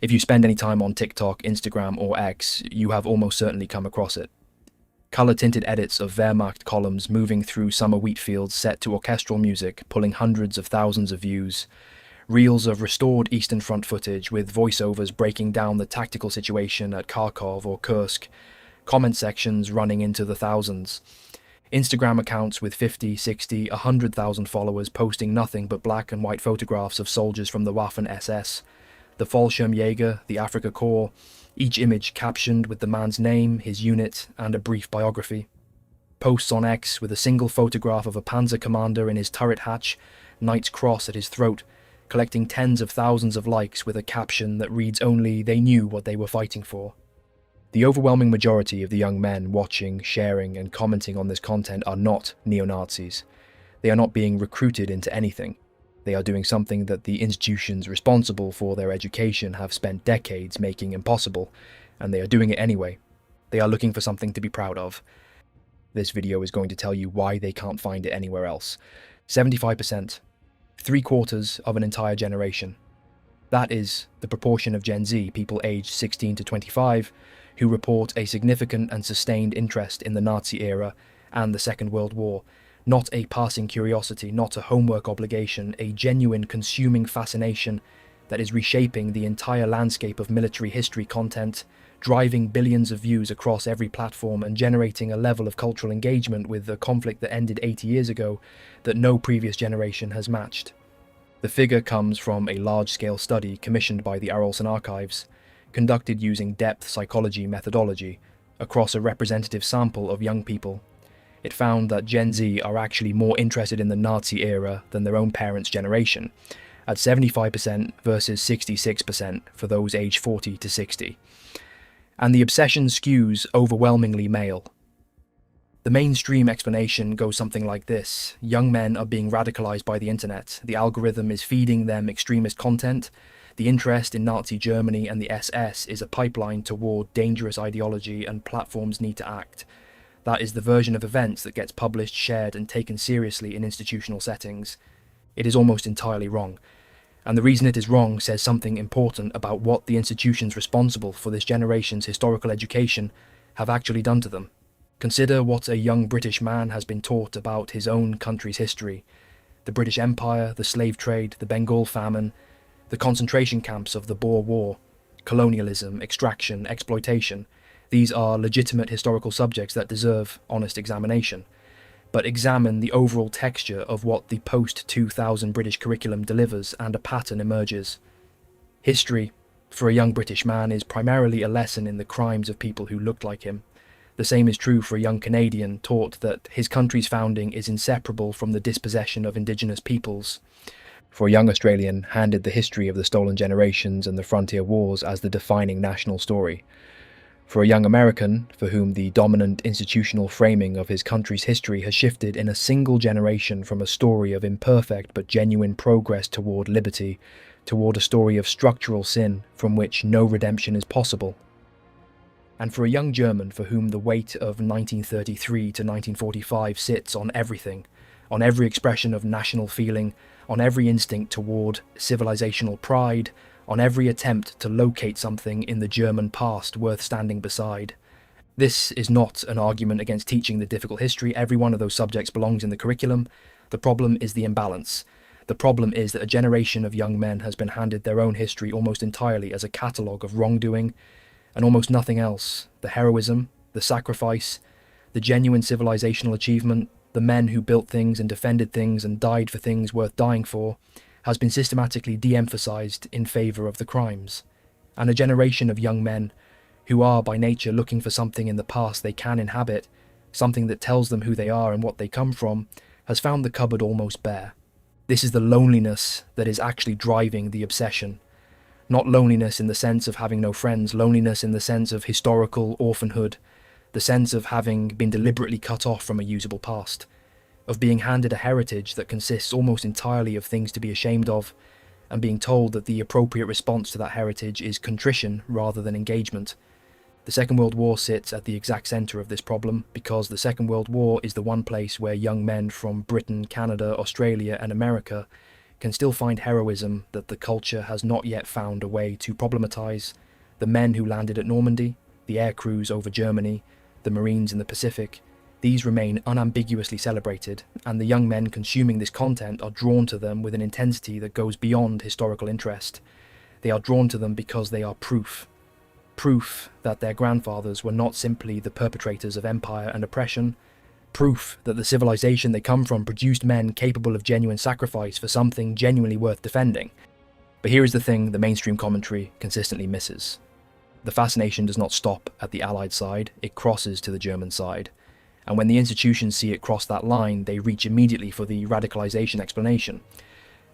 If you spend any time on TikTok, Instagram, or X, you have almost certainly come across it. Color-tinted edits of Wehrmacht columns moving through summer wheat fields set to orchestral music, pulling hundreds of thousands of views. Reels of restored Eastern Front footage with voiceovers breaking down the tactical situation at Kharkov or Kursk. Comment sections running into the thousands. Instagram accounts with 50, 60, 100,000 followers posting nothing but black and white photographs of soldiers from the Waffen-SS, the Fallschirmjäger, the Afrika Korps, each image captioned with the man's name, his unit, and a brief biography. Posts on X with a single photograph of a panzer commander in his turret hatch, Knight's Cross at his throat, collecting tens of thousands of likes with a caption that reads only they knew what they were fighting for. The overwhelming majority of the young men watching, sharing, and commenting on this content are not neo-Nazis. They are not being recruited into anything. They are doing something that the institutions responsible for their education have spent decades making impossible, and they are doing it anyway. They are looking for something to be proud of. This video is going to tell you why they can't find it anywhere else. 75%. 3/4 of an entire generation. That is the proportion of Gen Z, people aged 16 to 25, who report a significant and sustained interest in the Nazi era and the Second World War. Not a passing curiosity, not a homework obligation, a genuine consuming fascination that is reshaping the entire landscape of military history content, driving billions of views across every platform and generating a level of cultural engagement with the conflict that ended 80 years ago that no previous generation has matched. The figure comes from a large-scale study commissioned by the Arolsen Archives, conducted using depth psychology methodology across a representative sample of young people. It found that Gen Z are actually more interested in the Nazi era than their own parents' generation, at 75% versus 66% for those aged 40 to 60. And the obsession skews overwhelmingly male. The mainstream explanation goes something like this. Young men are being radicalized by the internet. The algorithm is feeding them extremist content. The interest in Nazi Germany and the SS is a pipeline toward dangerous ideology, and platforms need to act. That is the version of events that gets published, shared, and taken seriously in institutional settings. It is almost entirely wrong. And the reason it is wrong says something important about what the institutions responsible for this generation's historical education have actually done to them. Consider what a young British man has been taught about his own country's history. The British Empire, the slave trade, the Bengal famine, the concentration camps of the Boer War, colonialism, extraction, exploitation. These are legitimate historical subjects that deserve honest examination. But examine the overall texture of what the post-2000 British curriculum delivers and a pattern emerges. History, for a young British man, is primarily a lesson in the crimes of people who looked like him. The same is true for a young Canadian taught that his country's founding is inseparable from the dispossession of Indigenous peoples. For a young Australian, handed the history of the stolen generations and the frontier wars as the defining national story. For a young American, for whom the dominant institutional framing of his country's history has shifted in a single generation from a story of imperfect but genuine progress toward liberty, toward a story of structural sin from which no redemption is possible. And for a young German for whom the weight of 1933 to 1945 sits on everything, on every expression of national feeling, on every instinct toward civilizational pride, on every attempt to locate something in the German past worth standing beside. This is not an argument against teaching the difficult history. Every one of those subjects belongs in the curriculum. The problem is the imbalance. The problem is that a generation of young men has been handed their own history almost entirely as a catalogue of wrongdoing, and almost nothing else. The heroism, the sacrifice, the genuine civilizational achievement, the men who built things and defended things and died for things worth dying for, has been systematically de-emphasized in favor of the crimes. And a generation of young men who are by nature looking for something in the past they can inhabit, something that tells them who they are and what they come from, has found the cupboard almost bare. This is the loneliness that is actually driving the obsession. Not loneliness in the sense of having no friends, loneliness in the sense of historical orphanhood, the sense of having been deliberately cut off from a usable past, of being handed a heritage that consists almost entirely of things to be ashamed of, and being told that the appropriate response to that heritage is contrition rather than engagement. The Second World War sits at the exact centre of this problem, because the Second World War is the one place where young men from Britain, Canada, Australia and America can still find heroism that the culture has not yet found a way to problematize. The men who landed at Normandy, the air crews over Germany, the Marines in the Pacific, these remain unambiguously celebrated, and the young men consuming this content are drawn to them with an intensity that goes beyond historical interest. They are drawn to them because they are proof. Proof that their grandfathers were not simply the perpetrators of empire and oppression. Proof that the civilization they come from produced men capable of genuine sacrifice for something genuinely worth defending. But here is the thing the mainstream commentary consistently misses. The fascination does not stop at the Allied side, it crosses to the German side. And when the institutions see it cross that line, they reach immediately for the radicalization explanation.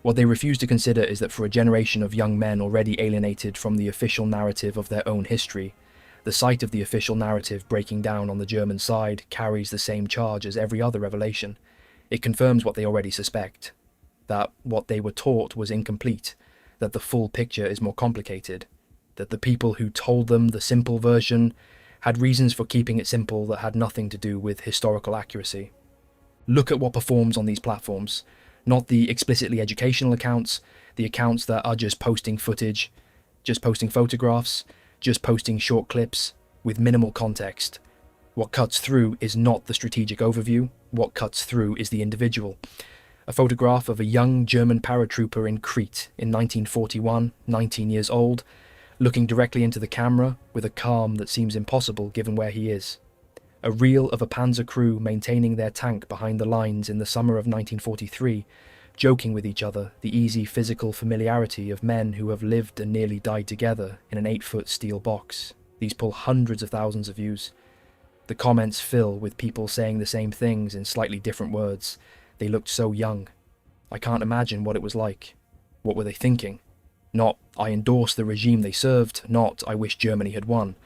What they refuse to consider is that for a generation of young men already alienated from the official narrative of their own history, the sight of the official narrative breaking down on the German side carries the same charge as every other revelation. It confirms what they already suspect, that what they were taught was incomplete, that the full picture is more complicated, that the people who told them the simple version had reasons for keeping it simple that had nothing to do with historical accuracy. Look at what performs on these platforms, not the explicitly educational accounts, the accounts that are just posting footage, just posting photographs, just posting short clips with minimal context. What cuts through is not the strategic overview, what cuts through is the individual. A photograph of a young German paratrooper in Crete in 1941, 19 years old, looking directly into the camera with a calm that seems impossible given where he is. A reel of a panzer crew maintaining their tank behind the lines in the summer of 1943, joking with each other, the easy physical familiarity of men who have lived and nearly died together in an 8-foot steel box. These pull hundreds of thousands of views. The comments fill with people saying the same things in slightly different words. They looked so young. I can't imagine what it was like. What were they thinking? Not, I endorse the regime they served, not, I wish Germany had won.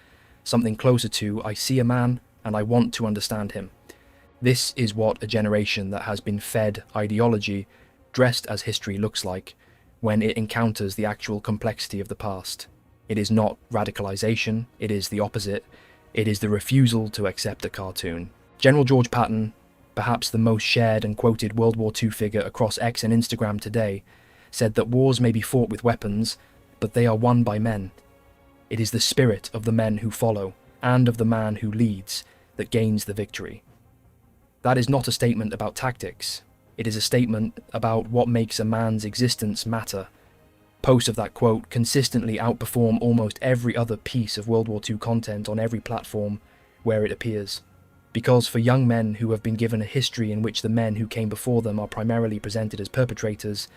Something closer to, I see a man, and I want to understand him. This is what a generation that has been fed ideology, dressed as history, looks like, when it encounters the actual complexity of the past. It is not radicalization, it is the opposite. It is the refusal to accept a cartoon. General George Patton, perhaps the most shared and quoted World War II figure across X and Instagram today, said that wars may be fought with weapons, but they are won by men. It is the spirit of the men who follow, and of the man who leads, that gains the victory. That is not a statement about tactics. It is a statement about what makes a man's existence matter. Posts of that quote consistently outperform almost every other piece of World War II content on every platform where it appears. Because for young men who have been given a history in which the men who came before them are primarily presented as perpetrators,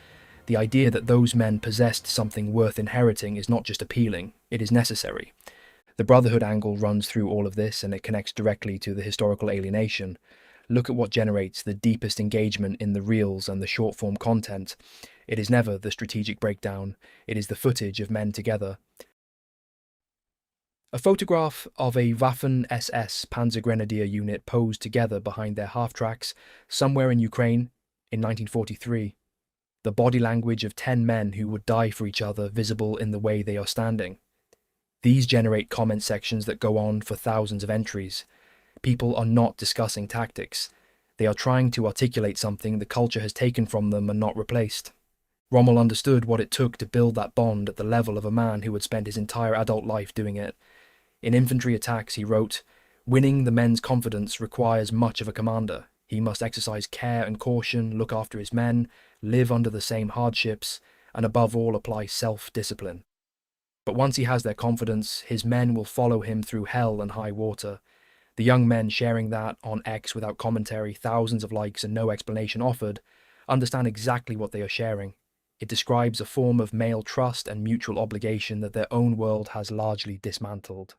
the idea that those men possessed something worth inheriting is not just appealing, it is necessary. The Brotherhood angle runs through all of this, and it connects directly to the historical alienation. Look at what generates the deepest engagement in the reels and the short-form content. It is never the strategic breakdown, it is the footage of men together. A photograph of a Waffen-SS Panzergrenadier unit posed together behind their half-tracks somewhere in Ukraine in 1943. The body language of 10 men who would die for each other visible in the way they are standing. These generate comment sections that go on for thousands of entries. People are not discussing tactics. They are trying to articulate something the culture has taken from them and not replaced. Rommel understood what it took to build that bond at the level of a man who had spent his entire adult life doing it. In infantry attacks, he wrote, "Winning the men's confidence requires much of a commander. He must exercise care and caution, look after his men, live under the same hardships, and above all apply self-discipline. But once he has their confidence, his men will follow him through hell and high water." The young men sharing that on X without commentary, thousands of likes and no explanation offered, understand exactly what they are sharing. It describes a form of male trust and mutual obligation that their own world has largely dismantled.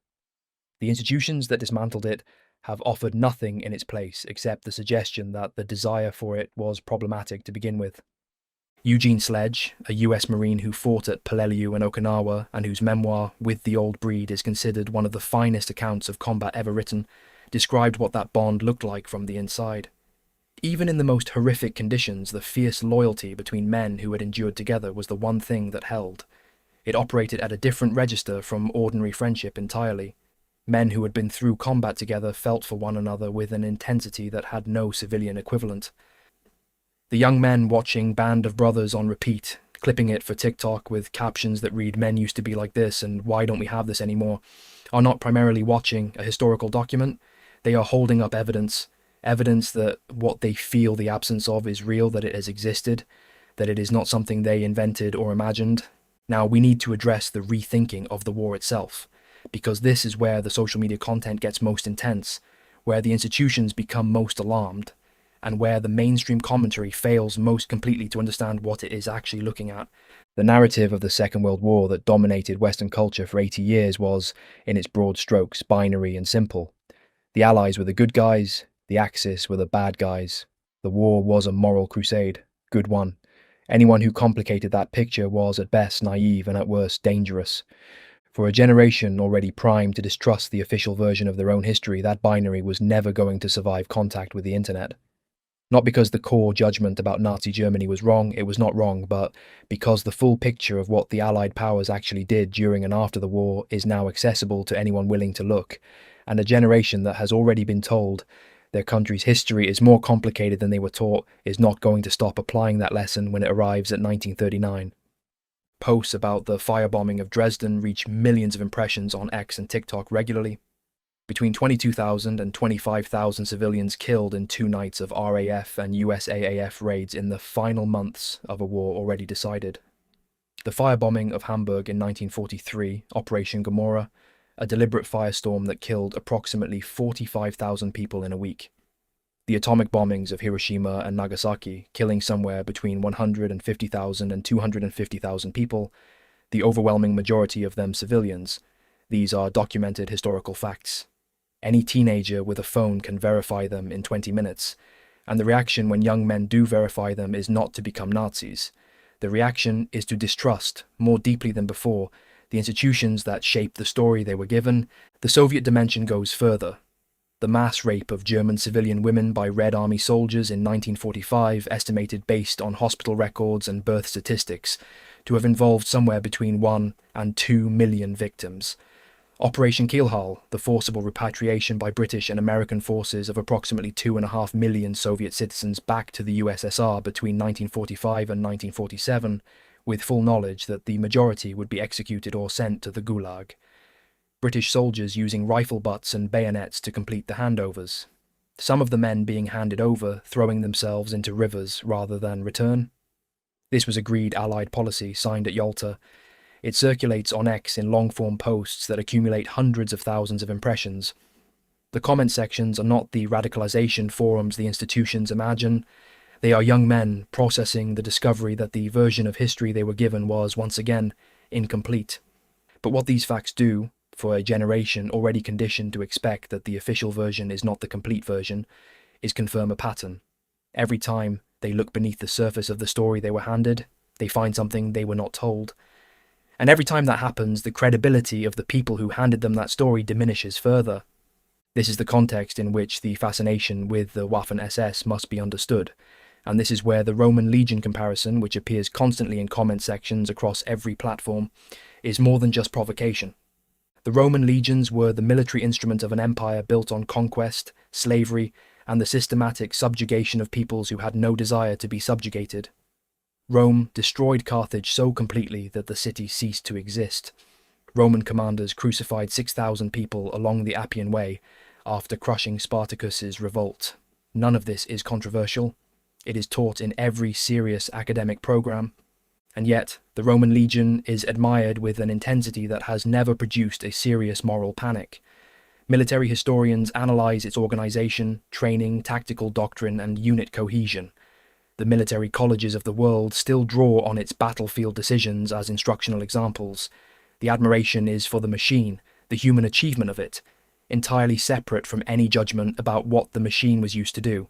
The institutions that dismantled it have offered nothing in its place except the suggestion that the desire for it was problematic to begin with. Eugene Sledge, a US Marine who fought at Peleliu and Okinawa, and whose memoir, With the Old Breed, is considered one of the finest accounts of combat ever written, described what that bond looked like from the inside. Even in the most horrific conditions, the fierce loyalty between men who had endured together was the one thing that held. It operated at a different register from ordinary friendship entirely. Men who had been through combat together felt for one another with an intensity that had no civilian equivalent. The young men watching Band of Brothers on repeat, clipping it for TikTok with captions that read "Men used to be like this" and "Why don't we have this anymore?" are not primarily watching a historical document. They are holding up evidence, evidence that what they feel the absence of is real, that it has existed, that it is not something they invented or imagined. Now, we need to address the rethinking of the war itself, because this is where the social media content gets most intense, where the institutions become most alarmed, and where the mainstream commentary fails most completely to understand what it is actually looking at. The narrative of the Second World War that dominated Western culture for 80 years was, in its broad strokes, binary and simple. The Allies were the good guys, the Axis were the bad guys. The war was a moral crusade. Good one. Anyone who complicated that picture was at best naive and at worst dangerous. For a generation already primed to distrust the official version of their own history, that binary was never going to survive contact with the internet. Not because the core judgment about Nazi Germany was wrong, it was not wrong, but because the full picture of what the Allied powers actually did during and after the war is now accessible to anyone willing to look, and a generation that has already been told their country's history is more complicated than they were taught is not going to stop applying that lesson when it arrives at 1939. Posts about the firebombing of Dresden reach millions of impressions on X and TikTok regularly. Between 22,000 and 25,000 civilians killed in 2 nights of RAF and USAAF raids in the final months of a war already decided. The firebombing of Hamburg in 1943, Operation Gomorrah, a deliberate firestorm that killed approximately 45,000 people in a week. The atomic bombings of Hiroshima and Nagasaki, killing somewhere between 150,000 and 250,000 people, the overwhelming majority of them civilians. These are documented historical facts. Any teenager with a phone can verify them in 20 minutes, and the reaction when young men do verify them is not to become Nazis. The reaction is to distrust, more deeply than before, the institutions that shape the story they were given. The Soviet dimension goes further. The mass rape of German civilian women by Red Army soldiers in 1945, estimated based on hospital records and birth statistics, to have involved somewhere between 1 and 2 million victims. Operation Keelhaul, the forcible repatriation by British and American forces of approximately 2.5 million Soviet citizens back to the USSR between 1945 and 1947, with full knowledge that the majority would be executed or sent to the Gulag. British soldiers using rifle butts and bayonets to complete the handovers. Some of the men being handed over throwing themselves into rivers rather than return. This was agreed Allied policy signed at Yalta. It circulates on X in long-form posts that accumulate hundreds of thousands of impressions. The comment sections are not the radicalization forums the institutions imagine. They are young men processing the discovery that the version of history they were given was, once again, incomplete. But what these facts do, for a generation already conditioned to expect that the official version is not the complete version, is confirm a pattern. Every time they look beneath the surface of the story they were handed, they find something they were not told. And every time that happens, the credibility of the people who handed them that story diminishes further. This is the context in which the fascination with the Waffen-SS must be understood. And this is where the Roman legion comparison, which appears constantly in comment sections across every platform, is more than just provocation. The Roman legions were the military instrument of an empire built on conquest, slavery, and the systematic subjugation of peoples who had no desire to be subjugated. Rome destroyed Carthage so completely that the city ceased to exist. Roman commanders crucified 6,000 people along the Appian Way after crushing Spartacus's revolt. None of this is controversial. It is taught in every serious academic program. And yet, the Roman legion is admired with an intensity that has never produced a serious moral panic. Military historians analyze its organization, training, tactical doctrine, and unit cohesion. The military colleges of the world still draw on its battlefield decisions as instructional examples. The admiration is for the machine, the human achievement of it, entirely separate from any judgment about what the machine was used to do.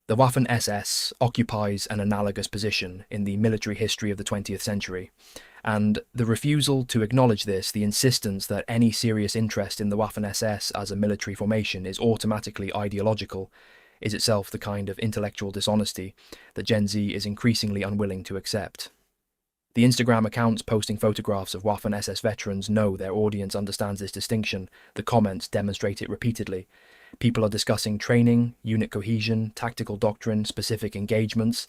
The Waffen-SS occupies an analogous position in the military history of the 20th century, and the refusal to acknowledge this, the insistence that any serious interest in the Waffen-SS as a military formation is automatically ideological, is itself the kind of intellectual dishonesty that Gen Z is increasingly unwilling to accept. The Instagram accounts posting photographs of Waffen-SS veterans know their audience understands this distinction. The comments demonstrate it repeatedly. People are discussing training, unit cohesion, tactical doctrine, specific engagements.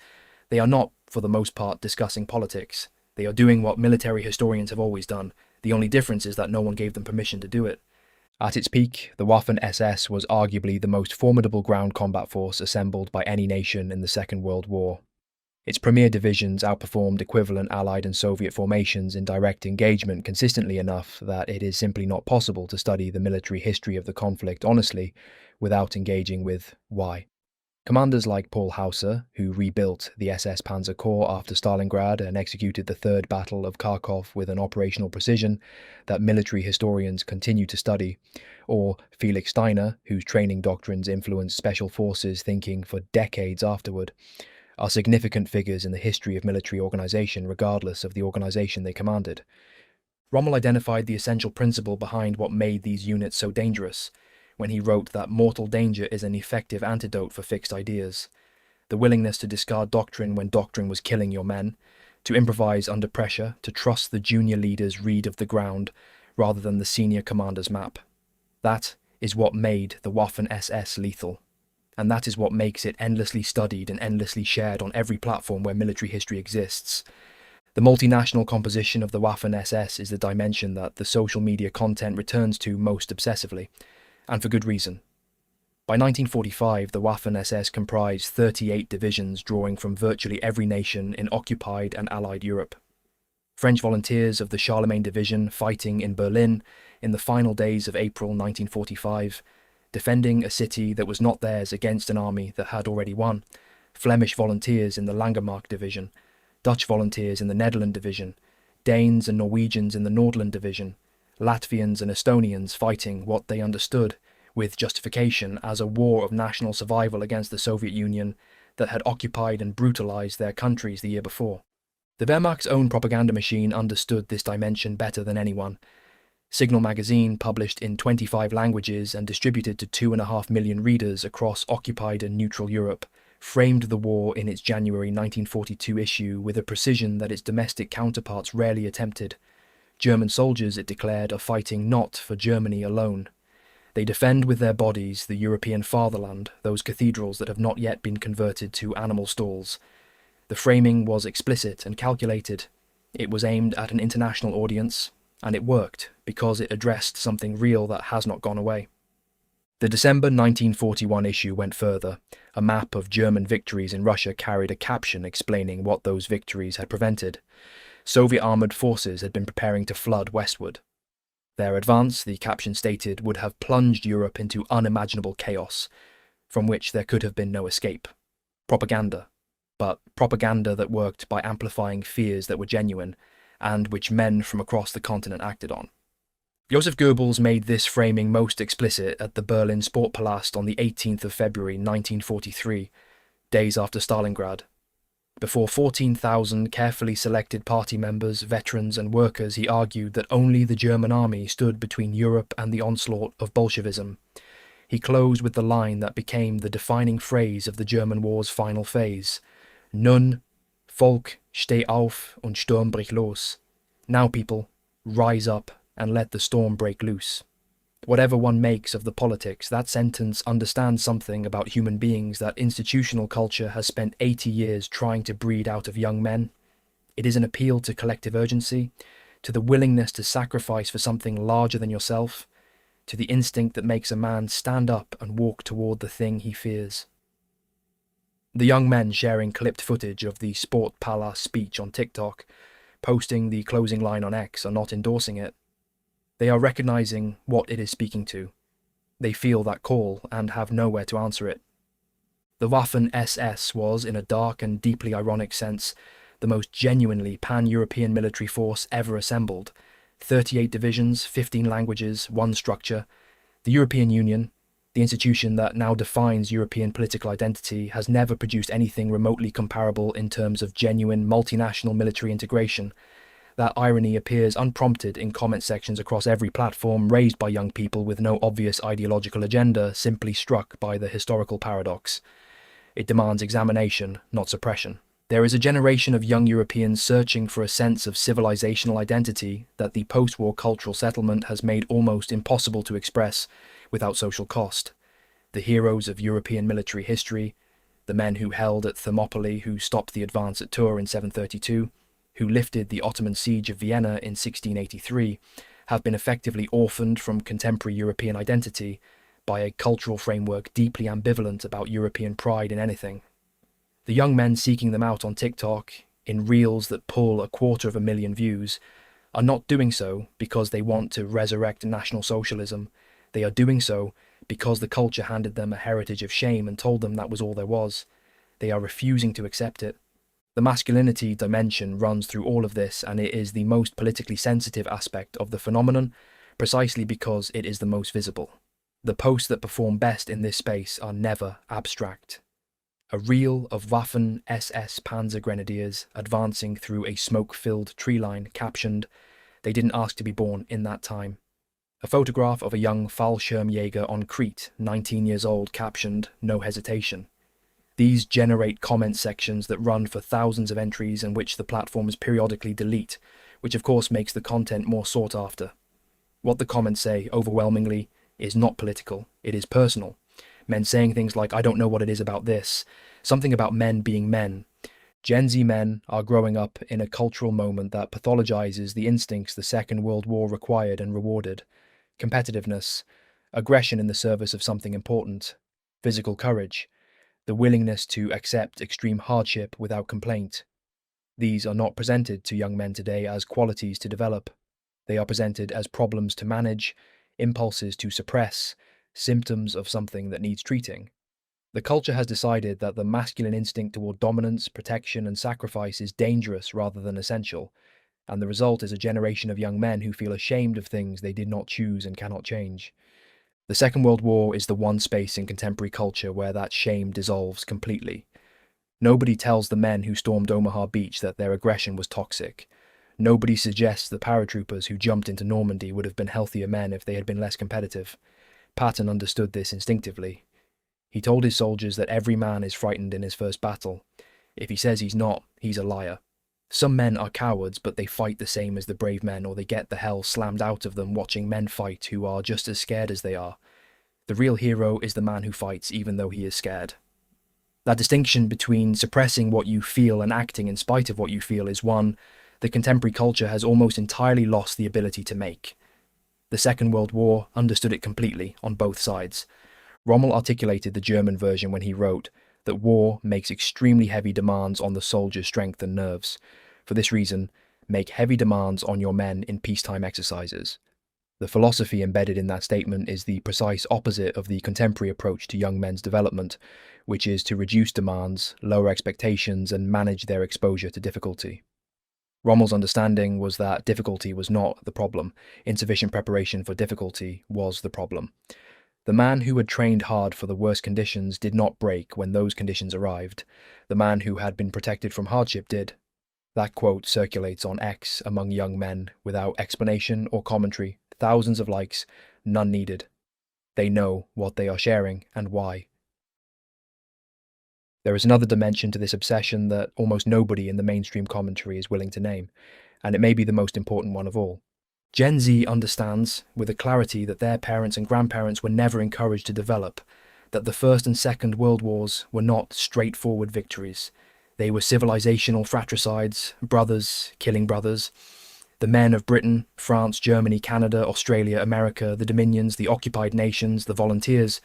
They are not, for the most part, discussing politics. They are doing what military historians have always done. The only difference is that no one gave them permission to do it. At its peak, the Waffen-SS was arguably the most formidable ground combat force assembled by any nation in the Second World War. Its premier divisions outperformed equivalent Allied and Soviet formations in direct engagement consistently enough that it is simply not possible to study the military history of the conflict honestly without engaging with why. Commanders like Paul Hauser, who rebuilt the SS Panzer Corps after Stalingrad and executed the Third Battle of Kharkov with an operational precision that military historians continue to study, or Felix Steiner, whose training doctrines influenced special forces thinking for decades afterward, are significant figures in the history of military organization regardless of the organization they commanded. Rommel identified the essential principle behind what made these units so dangerous when he wrote that mortal danger is an effective antidote for fixed ideas. The willingness to discard doctrine when doctrine was killing your men, to improvise under pressure, to trust the junior leader's read of the ground rather than the senior commander's map. That is what made the Waffen-SS lethal. And that is what makes it endlessly studied and endlessly shared on every platform where military history exists. The multinational composition of the Waffen-SS is the dimension that the social media content returns to most obsessively, and for good reason. By 1945, the Waffen-SS comprised 38 divisions drawing from virtually every nation in occupied and Allied Europe. French volunteers of the Charlemagne Division fighting in Berlin in the final days of April 1945, defending a city that was not theirs against an army that had already won. Flemish volunteers in the Langemarck Division, Dutch volunteers in the Netherlands Division, Danes and Norwegians in the Nordland Division, Latvians and Estonians fighting what they understood, with justification, as a war of national survival against the Soviet Union that had occupied and brutalized their countries the year before. The Wehrmacht's own propaganda machine understood this dimension better than anyone. Signal magazine, published in 25 languages and distributed to 2.5 million readers across occupied and neutral Europe, framed the war in its January 1942 issue with a precision that its domestic counterparts rarely attempted. German soldiers, it declared, are fighting not for Germany alone. They defend with their bodies the European fatherland, those cathedrals that have not yet been converted to animal stalls. The framing was explicit and calculated. It was aimed at an international audience, and it worked because it addressed something real that has not gone away. The December 1941 issue went further. A map of German victories in Russia carried a caption explaining what those victories had prevented. Soviet armoured forces had been preparing to flood westward. Their advance, the caption stated, would have plunged Europe into unimaginable chaos, from which there could have been no escape. Propaganda. But propaganda that worked by amplifying fears that were genuine, and which men from across the continent acted on. Joseph Goebbels made this framing most explicit at the Berlin Sportpalast on the 18th of February 1943, days after Stalingrad. Before 14,000 carefully selected party members, veterans and workers, he argued that only the German army stood between Europe and the onslaught of Bolshevism. He closed with the line that became the defining phrase of the German war's final phase: Nun, Volk, steh auf und Sturm brich los. Now, people, rise up and let the storm break loose. Whatever one makes of the politics, that sentence understands something about human beings that institutional culture has spent 80 years trying to breed out of young men. It is an appeal to collective urgency, to the willingness to sacrifice for something larger than yourself, to the instinct that makes a man stand up and walk toward the thing he fears. The young men sharing clipped footage of the Sportpalast speech on TikTok, posting the closing line on X, are not endorsing it. They are recognizing what it is speaking to. They feel that call and have nowhere to answer it. The Waffen-SS was, in a dark and deeply ironic sense, the most genuinely pan-European military force ever assembled. 38 divisions, 15 languages, one structure. The European Union, the institution that now defines European political identity, has never produced anything remotely comparable in terms of genuine multinational military integration. That irony appears unprompted in comment sections across every platform, raised by young people with no obvious ideological agenda, simply struck by the historical paradox. It demands examination, not suppression. There is a generation of young Europeans searching for a sense of civilizational identity that the post-war cultural settlement has made almost impossible to express without social cost. The heroes of European military history, the men who held at Thermopylae, who stopped the advance at Tours in 732, who lifted the Ottoman siege of Vienna in 1683, have been effectively orphaned from contemporary European identity by a cultural framework deeply ambivalent about European pride in anything. The young men seeking them out on TikTok, in reels that pull 250,000 views, are not doing so because they want to resurrect National Socialism. They are doing so because the culture handed them a heritage of shame and told them that was all there was. They are refusing to accept it. The masculinity dimension runs through all of this, and it is the most politically sensitive aspect of the phenomenon, precisely because it is the most visible. The posts that perform best in this space are never abstract. A reel of Waffen SS Panzer Grenadiers advancing through a smoke-filled tree line captioned, "They didn't ask to be born in that time." A photograph of a young Fallschirmjäger on Crete, 19 years old, captioned, "No hesitation." These generate comment sections that run for thousands of entries and which the platforms periodically delete, which of course makes the content more sought after. What the comments say, overwhelmingly, is not political, it is personal. Men saying things like, "I don't know what it is about this," something about men being men. Gen Z men are growing up in a cultural moment that pathologizes the instincts the Second World War required and rewarded: competitiveness, aggression in the service of something important, physical courage, the willingness to accept extreme hardship without complaint. These are not presented to young men today as qualities to develop. They are presented as problems to manage, impulses to suppress, symptoms of something that needs treating. The culture has decided that the masculine instinct toward dominance, protection, and sacrifice is dangerous rather than essential, and the result is a generation of young men who feel ashamed of things they did not choose and cannot change. The Second World War is the one space in contemporary culture where that shame dissolves completely. Nobody tells the men who stormed Omaha Beach that their aggression was toxic. Nobody suggests the paratroopers who jumped into Normandy would have been healthier men if they had been less competitive. Patton understood this instinctively. He told his soldiers that every man is frightened in his first battle. If he says he's not, he's a liar. Some men are cowards, but they fight the same as the brave men, or they get the hell slammed out of them watching men fight who are just as scared as they are. The real hero is the man who fights even though he is scared. That distinction between suppressing what you feel and acting in spite of what you feel is one the contemporary culture has almost entirely lost the ability to make. The Second World War understood it completely on both sides. Rommel articulated the German version when he wrote that war makes extremely heavy demands on the soldier's strength and nerves. For this reason, make heavy demands on your men in peacetime exercises. The philosophy embedded in that statement is the precise opposite of the contemporary approach to young men's development, which is to reduce demands, lower expectations, and manage their exposure to difficulty. Rommel's understanding was that difficulty was not the problem. Insufficient preparation for difficulty was the problem. The man who had trained hard for the worst conditions did not break when those conditions arrived. The man who had been protected from hardship did. That quote circulates on X among young men without explanation or commentary. Thousands of likes, none needed. They know what they are sharing and why. There is another dimension to this obsession that almost nobody in the mainstream commentary is willing to name, and it may be the most important one of all. Gen Z understands, with a clarity that their parents and grandparents were never encouraged to develop, that the First and Second World Wars were not straightforward victories. They were civilizational fratricides, brothers killing brothers. The men of Britain, France, Germany, Canada, Australia, America, the Dominions, the occupied nations, the volunteers,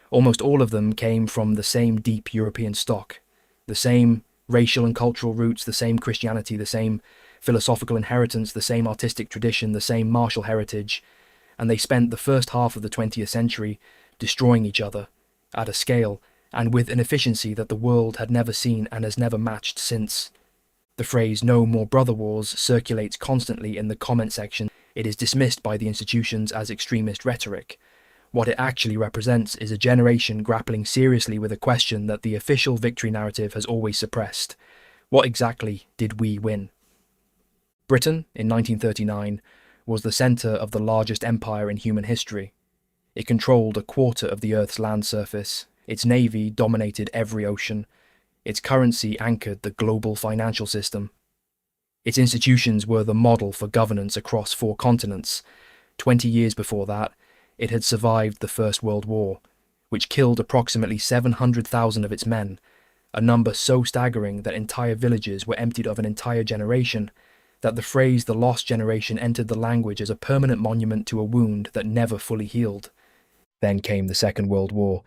almost all of them came from the same deep European stock, the same racial and cultural roots, the same Christianity, the same philosophical inheritance, the same artistic tradition, the same martial heritage, and they spent the first half of the 20th century destroying each other at a scale and with an efficiency that the world had never seen and has never matched since. The phrase "no more brother wars" circulates constantly in the comment section. It is dismissed by the institutions as extremist rhetoric. What it actually represents is a generation grappling seriously with a question that the official victory narrative has always suppressed. What exactly did we win? Britain, in 1939, was the centre of the largest empire in human history. It controlled a quarter of the Earth's land surface, its navy dominated every ocean, its currency anchored the global financial system. Its institutions were the model for governance across 4 continents. 20 years before that, it had survived the First World War. which killed approximately 700,000 of its men, a number so staggering that entire villages were emptied of an entire generation, that the phrase "the lost generation" entered the language as a permanent monument to a wound that never fully healed. Then came the Second World War,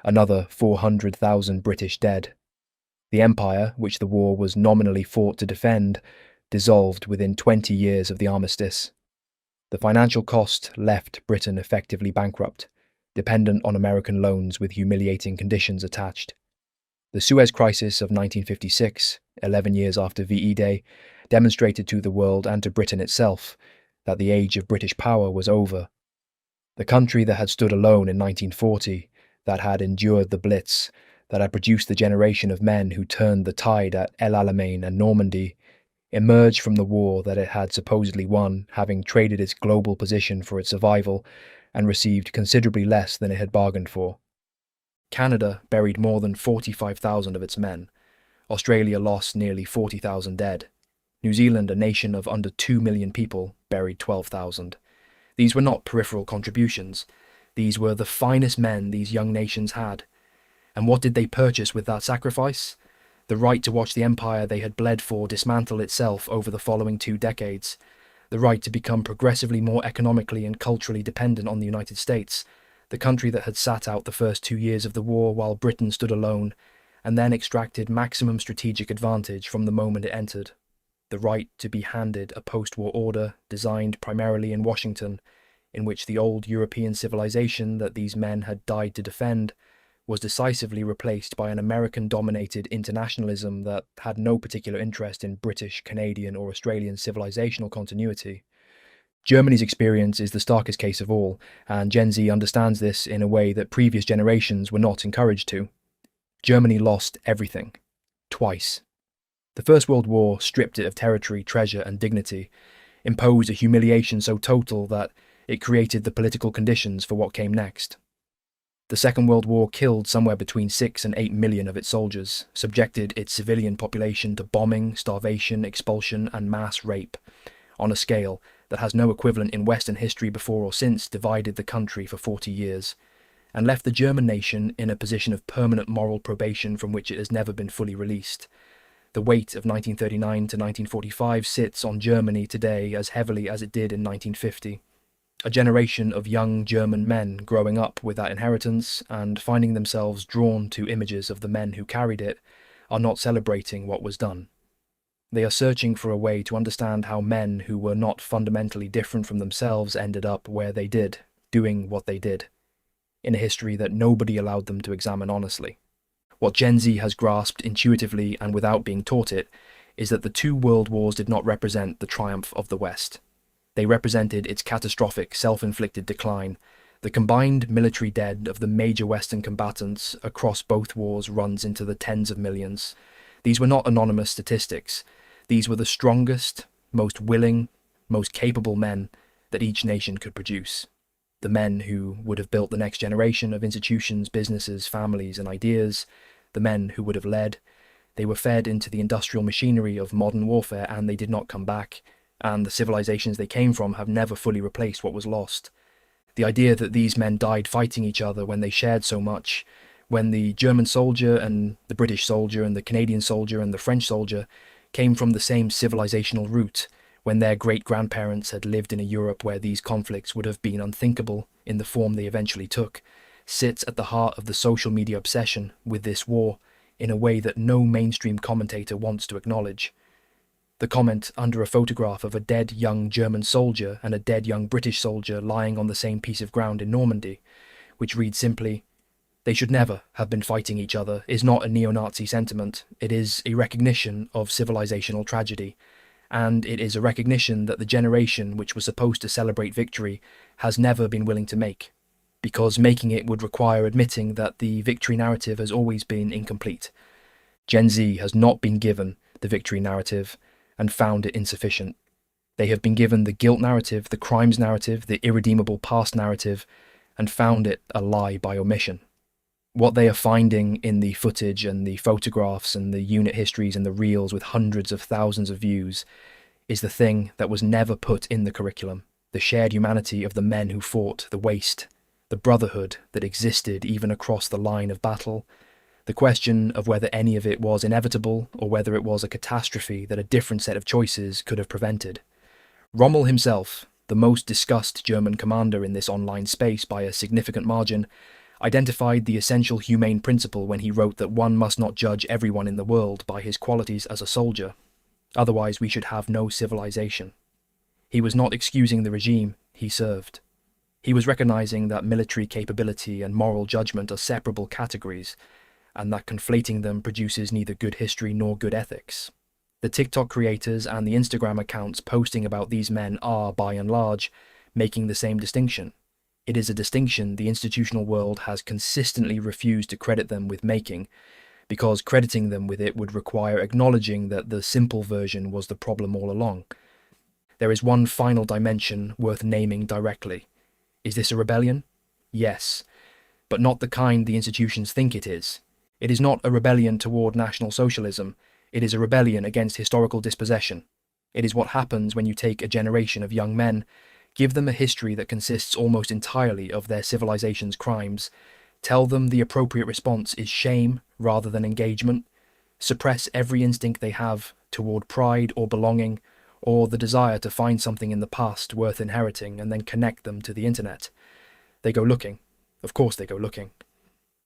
another 400,000 British dead. The empire, which the war was nominally fought to defend, dissolved within 20 years of the armistice. The financial cost left Britain effectively bankrupt, dependent on American loans with humiliating conditions attached. The Suez Crisis of 1956, 11 years after VE Day, demonstrated to the world and to Britain itself that the age of British power was over. The country that had stood alone in 1940, that had endured the Blitz, that had produced the generation of men who turned the tide at El Alamein and Normandy, emerged from the war that it had supposedly won, having traded its global position for its survival, and received considerably less than it had bargained for. Canada buried more than 45,000 of its men. Australia lost nearly 40,000 dead. New Zealand, a nation of under 2 million people, buried 12,000. These were not peripheral contributions. These were the finest men these young nations had. And what did they purchase with that sacrifice? The right to watch the empire they had bled for dismantle itself over the following 2 decades. The right to become progressively more economically and culturally dependent on the United States, the country that had sat out the first 2 years of the war while Britain stood alone, and then extracted maximum strategic advantage from the moment it entered. The right to be handed a post-war order designed primarily in Washington, in which the old European civilization that these men had died to defend was decisively replaced by an American-dominated internationalism that had no particular interest in British, Canadian, or Australian civilizational continuity. Germany's experience is the starkest case of all, and Gen Z understands this in a way that previous generations were not encouraged to. Germany lost everything. Twice. The First World War stripped it of territory, treasure, and dignity, imposed a humiliation so total that it created the political conditions for what came next. The Second World War killed somewhere between 6 and 8 million of its soldiers, subjected its civilian population to bombing, starvation, expulsion, and mass rape, on a scale that has no equivalent in Western history before or since, divided the country for 40 years, and left the German nation in a position of permanent moral probation from which it has never been fully released. The weight of 1939 to 1945 sits on Germany today as heavily as it did in 1950. A generation of young German men growing up with that inheritance and finding themselves drawn to images of the men who carried it are not celebrating what was done. They are searching for a way to understand how men who were not fundamentally different from themselves ended up where they did, doing what they did, in a history that nobody allowed them to examine honestly. What Gen Z has grasped intuitively and without being taught it is that the 2 world wars did not represent the triumph of the West. They represented its catastrophic, self-inflicted decline. The combined military dead of the major Western combatants across both wars runs into the tens of millions. These were not anonymous statistics. These were the strongest, most willing, most capable men that each nation could produce. The men who would have built the next generation of institutions, businesses, families, and ideas. The men who would have led. They were fed into the industrial machinery of modern warfare, and they did not come back. And the civilizations they came from have never fully replaced what was lost. The idea that these men died fighting each other when they shared so much, when the German soldier and the British soldier and the Canadian soldier and the French soldier came from the same civilizational root, when their great-grandparents had lived in a Europe where these conflicts would have been unthinkable in the form they eventually took, sits at the heart of the social media obsession with this war in a way that no mainstream commentator wants to acknowledge. The comment under a photograph of a dead young German soldier and a dead young British soldier lying on the same piece of ground in Normandy, which reads simply, "They should never have been fighting each other," is not a neo-Nazi sentiment. It is a recognition of civilizational tragedy, and it is a recognition that the generation which was supposed to celebrate victory has never been willing to make, because making it would require admitting that the victory narrative has always been incomplete. Gen Z has not been given the victory narrative and found it insufficient. They have been given the guilt narrative, the crimes narrative, the irredeemable past narrative, and found it a lie by omission. What they are finding in the footage and the photographs and the unit histories and the reels with hundreds of thousands of views is the thing that was never put in the curriculum, the shared humanity of the men who fought, the waste, the brotherhood that existed even across the line of battle, the question of whether any of it was inevitable or whether it was a catastrophe that a different set of choices could have prevented. Rommel himself, the most discussed German commander in this online space by a significant margin, identified the essential humane principle when he wrote that one must not judge everyone in the world by his qualities as a soldier. Otherwise we should have no civilization. He was not excusing the regime he served. He was recognizing that military capability and moral judgment are separable categories, and that conflating them produces neither good history nor good ethics. The TikTok creators and the Instagram accounts posting about these men are, by and large, making the same distinction. It is a distinction the institutional world has consistently refused to credit them with making, because crediting them with it would require acknowledging that the simple version was the problem all along. There is one final dimension worth naming directly. Is this a rebellion? Yes, but not the kind the institutions think it is. It is not a rebellion toward National Socialism. It is a rebellion against historical dispossession. It is what happens when you take a generation of young men, give them a history that consists almost entirely of their civilization's crimes, tell them the appropriate response is shame rather than engagement, suppress every instinct they have toward pride or belonging, or the desire to find something in the past worth inheriting and then connect them to the internet. They go looking. Of course they go looking.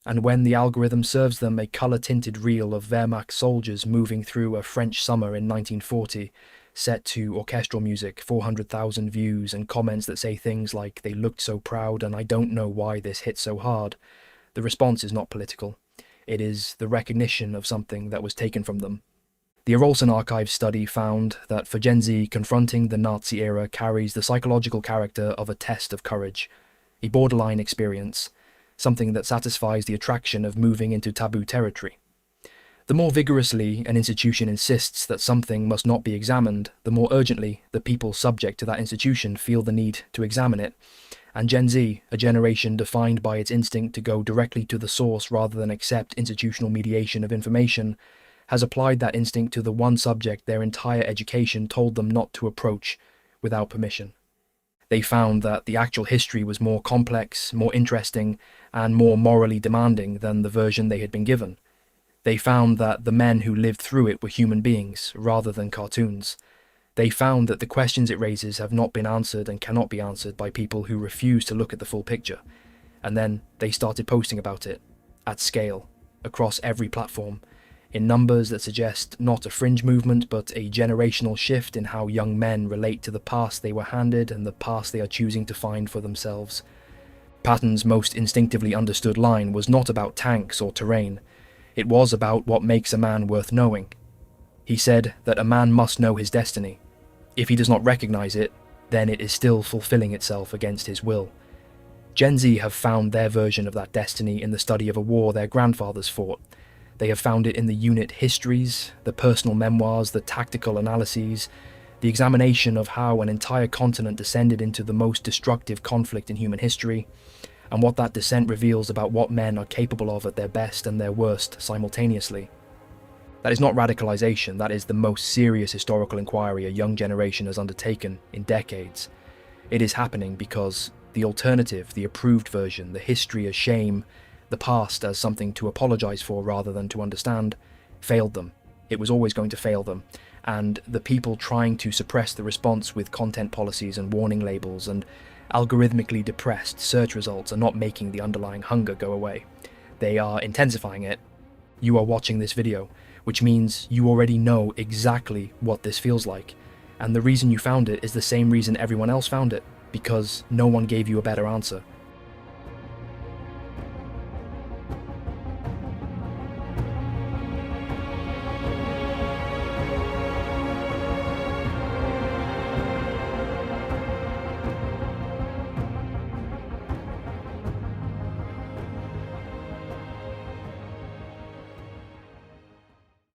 And when the algorithm serves them a colour-tinted reel of Wehrmacht soldiers moving through a French summer in 1940, set to orchestral music, 400,000 views, and comments that say things like, "They looked so proud and I don't know why this hit so hard," the response is not political. It is the recognition of something that was taken from them. The Orolsen Archive study found that for Gen Z, confronting the Nazi era carries the psychological character of a test of courage, a borderline experience, something that satisfies the attraction of moving into taboo territory. The more vigorously an institution insists that something must not be examined, the more urgently the people subject to that institution feel the need to examine it. And Gen Z, a generation defined by its instinct to go directly to the source rather than accept institutional mediation of information, has applied that instinct to the one subject their entire education told them not to approach without permission. They found that the actual history was more complex, more interesting, and more morally demanding than the version they had been given. They found that the men who lived through it were human beings, rather than cartoons. They found that the questions it raises have not been answered and cannot be answered by people who refuse to look at the full picture. And then they started posting about it, at scale, across every platform, in numbers that suggest not a fringe movement but a generational shift in how young men relate to the past they were handed and the past they are choosing to find for themselves. Patton's most instinctively understood line was not about tanks or terrain. It was about what makes a man worth knowing. He said that a man must know his destiny. If he does not recognize it, then it is still fulfilling itself against his will. Gen Z have found their version of that destiny in the study of a war their grandfathers fought. They have found it in the unit histories, the personal memoirs, the tactical analyses, the examination of how an entire continent descended into the most destructive conflict in human history, and what that descent reveals about what men are capable of at their best and their worst simultaneously. That is not radicalization, that is the most serious historical inquiry a young generation has undertaken in decades. It is happening because the alternative, the approved version, the history as shame, the past as something to apologize for rather than to understand, failed them. It was always going to fail them. And the people trying to suppress the response with content policies and warning labels and algorithmically depressed search results are not making the underlying hunger go away. They are intensifying it. You are watching this video, which means you already know exactly what this feels like. And the reason you found it is the same reason everyone else found it, because no one gave you a better answer.